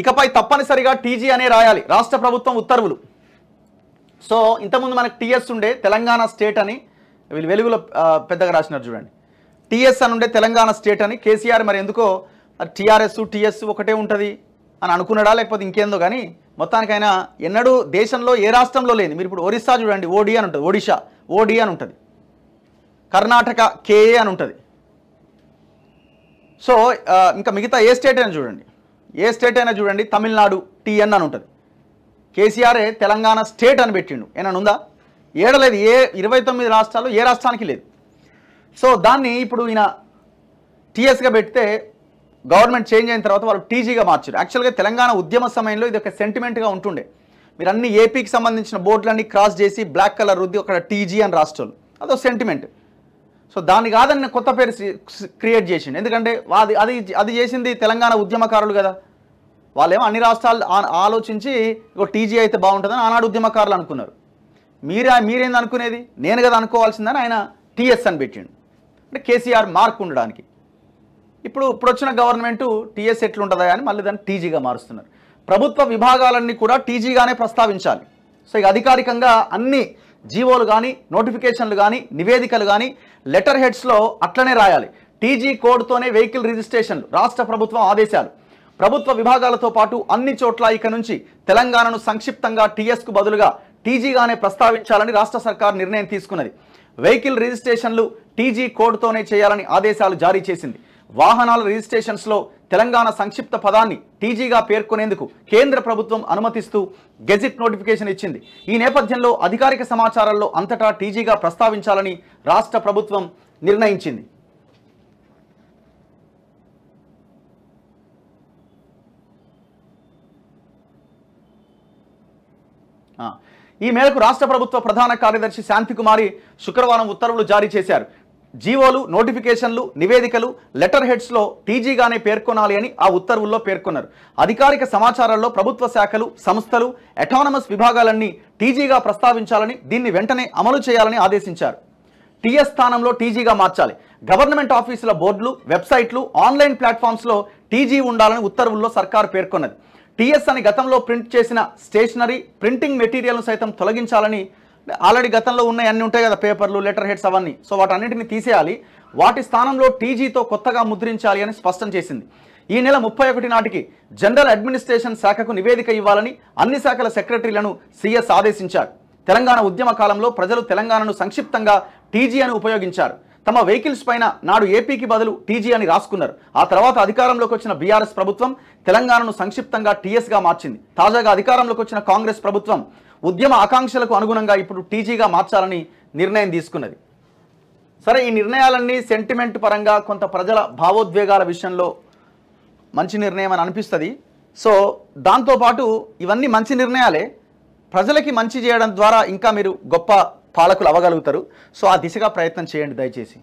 ఇకపై తప్పనిసరిగా టీజీ అనే రాయాలి రాష్ట్ర ప్రభుత్వం ఉత్తర్వులు. సో ఇంతకుముందు మనకు టీఎస్ ఉండే తెలంగాణ స్టేట్ అని, వీళ్ళు వెలుగులో పెద్దగా రాసినారు చూడండి, టీఎస్ అని ఉండే తెలంగాణ స్టేట్ అని. కేసీఆర్ మరి ఎందుకో టీఆర్ఎస్ టీఎస్ ఒకటే ఉంటుంది అని అనుకున్నాడా లేకపోతే ఇంకేందో, కానీ మొత్తానికైనా ఎన్నడూ దేశంలో ఏ రాష్ట్రంలో లేదు. మీరు ఇప్పుడు ఒరిస్సా చూడండి, ఓడి అని ఉంటుంది, ఒడిషా ఓడి అని ఉంటుంది, కర్ణాటక కేఏ అని ఉంటుంది. సో ఇంకా మిగతా ఏ స్టేట్ అయినా చూడండి, ఏ స్టేట్ అయినా చూడండి, తమిళనాడు టీఎన్ అని ఉంటుంది. కేసీఆరే తెలంగాణ స్టేట్ అని పెట్టిండు, ఏమన్నా ఉందా? ఏడలేదు. ఏ 29 రాష్ట్రాల్లో ఏ రాష్ట్రానికి లేదు. సో దాన్ని ఇప్పుడు ఈయన టీఎస్గా పెడితే గవర్నమెంట్ చేంజ్ అయిన తర్వాత వాళ్ళు టీజీగా మార్చారు. యాక్చువల్గా తెలంగాణ ఉద్యమ సమయంలో ఇది ఒక సెంటిమెంట్గా ఉంటుండే. మీరు అన్ని ఏపీకి సంబంధించిన బోర్డులన్నీ క్రాస్ చేసి బ్లాక్ కలర్ రుద్ది ఒక టీజీ అని రాష్ట్రాలు, అదో సెంటిమెంట్. సో దాన్ని కాదని కొత్త పేరు క్రియేట్ చేసిండు. ఎందుకంటే అది చేసింది తెలంగాణ ఉద్యమకారులు కదా, వాళ్ళేమో అన్ని రాష్ట్రాలు ఆలోచించి ఒక టీజీ అయితే బాగుంటుందని ఆనాడు ఉద్యమకారులు అనుకున్నారు. మీరేంది అనుకునేది? నేను కదా అనుకోవాల్సిందని ఆయన టీఎస్ అని పెట్టిండు, అంటే కేసీఆర్ మార్క్ ఉండడానికి. ఇప్పుడు వచ్చిన గవర్నమెంట్ టీఎస్ ఎట్లుంటుందా అని మళ్ళీ దాన్ని టీజీగా మారుస్తున్నారు. ప్రభుత్వ విభాగాలన్నీ కూడా టీజీగానే ప్రస్తావించాలి. సో ఇక అధికారికంగా అన్ని జీవోలు కానీ నోటిఫికేషన్లు కానీ నివేదికలు కానీ లెటర్ హెడ్స్లో అట్లనే రాయాలి. టీజీ కోడ్తోనే వెహికల్ రిజిస్ట్రేషన్లు రాష్ట్ర ప్రభుత్వం ఆదేశాలు. ప్రభుత్వ విభాగాలతో పాటు అన్ని చోట్ల ఇక నుంచి తెలంగాణను సంక్షిప్తంగా టీఎస్కు బదులుగా టీజీగానే ప్రస్తావించాలని రాష్ట్ర సర్కార్ నిర్ణయం తీసుకున్నది. వెహికల్ రిజిస్ట్రేషన్లు టీజీ కోడ్తోనే చేయాలని ఆదేశాలు జారీ చేసింది. వాహనాల రిజిస్ట్రేషన్స్లో తెలంగాణ సంక్షిప్త పదాన్ని టీజీగా పేర్కొనేందుకు కేంద్ర ప్రభుత్వం అనుమతిస్తూ గెజిట్ నోటిఫికేషన్ ఇచ్చింది. ఈ నేపథ్యంలో అధికారిక సమాచారాల్లో అంతటా టీజీగా ప్రస్తావించాలని రాష్ట్ర ప్రభుత్వం నిర్ణయించింది. ఈ మేరకు రాష్ట్ర ప్రభుత్వ ప్రధాన కార్యదర్శి శాంతికుమారి శుక్రవారం ఉత్తర్వులు జారీ చేశారు. జీవోలు నోటిఫికేషన్లు నివేదికలు లెటర్ హెడ్స్లో టీజీగానే పేర్కొనాలి అని ఆ ఉత్తర్వుల్లో పేర్కొన్నారు. అధికారిక సమాచారాల్లో ప్రభుత్వ శాఖలు సంస్థలు అటానమస్ విభాగాలన్నీ టీజీగా ప్రస్తావించాలని, దీన్ని వెంటనే అమలు చేయాలని ఆదేశించారు. టీఎస్ స్థానంలో టీజీగా మార్చాలి. గవర్నమెంట్ ఆఫీసుల బోర్డులు వెబ్సైట్లు ఆన్లైన్ ప్లాట్ఫామ్స్లో టీజీ ఉండాలని ఉత్తర్వుల్లో సర్కారు పేర్కొన్నది. టీఎస్ అని గతంలో ప్రింట్ చేసిన స్టేషనరీ ప్రింటింగ్ మెటీరియల్ను సైతం తొలగించాలని, ఆల్రెడీ గతంలో ఉన్నాయి అన్నీ ఉంటాయి కదా, పేపర్లు లెటర్ హెడ్స్ అవన్నీ, సో వాటన్నిటిని తీసేయాలి, వాటి స్థానంలో టీజీతో కొత్తగా ముద్రించాలి అని స్పష్టం చేసింది. ఈ నెల 31 నాటికి జనరల్ అడ్మినిస్ట్రేషన్ శాఖకు నివేదిక ఇవ్వాలని అన్ని శాఖల సెక్రటరీలను సీఎస్ ఆదేశించారు. తెలంగాణ ఉద్యమ కాలంలో ప్రజలు తెలంగాణను సంక్షిప్తంగా టీజీ అని ఉపయోగించారు. తమ వెహికల్స్ పైన నాడు ఏపీకి బదులు టీజీ అని రాసుకున్నారు. ఆ తర్వాత అధికారంలోకి వచ్చిన బీఆర్ఎస్ ప్రభుత్వం తెలంగాణను సంక్షిప్తంగా టీఎస్గా మార్చింది. తాజాగా అధికారంలోకి వచ్చిన కాంగ్రెస్ ప్రభుత్వం ఉద్యమ ఆకాంక్షలకు అనుగుణంగా ఇప్పుడు టీజీగా మార్చాలని నిర్ణయం తీసుకున్నది. సరే, ఈ నిర్ణయాలన్నీ సెంటిమెంట్ పరంగా కొంత ప్రజల భావోద్వేగాల విషయంలో మంచి నిర్ణయం అని అనిపిస్తుంది. సో దాంతోపాటు ఇవన్నీ మంచి నిర్ణయాలే, ప్రజలకి మంచి చేయడం ద్వారా ఇంకా మీరు గొప్ప పాలకులు అవ్వగలుగుతారు. సో ఆ దిశగా ప్రయత్నం చేయండి దయచేసి.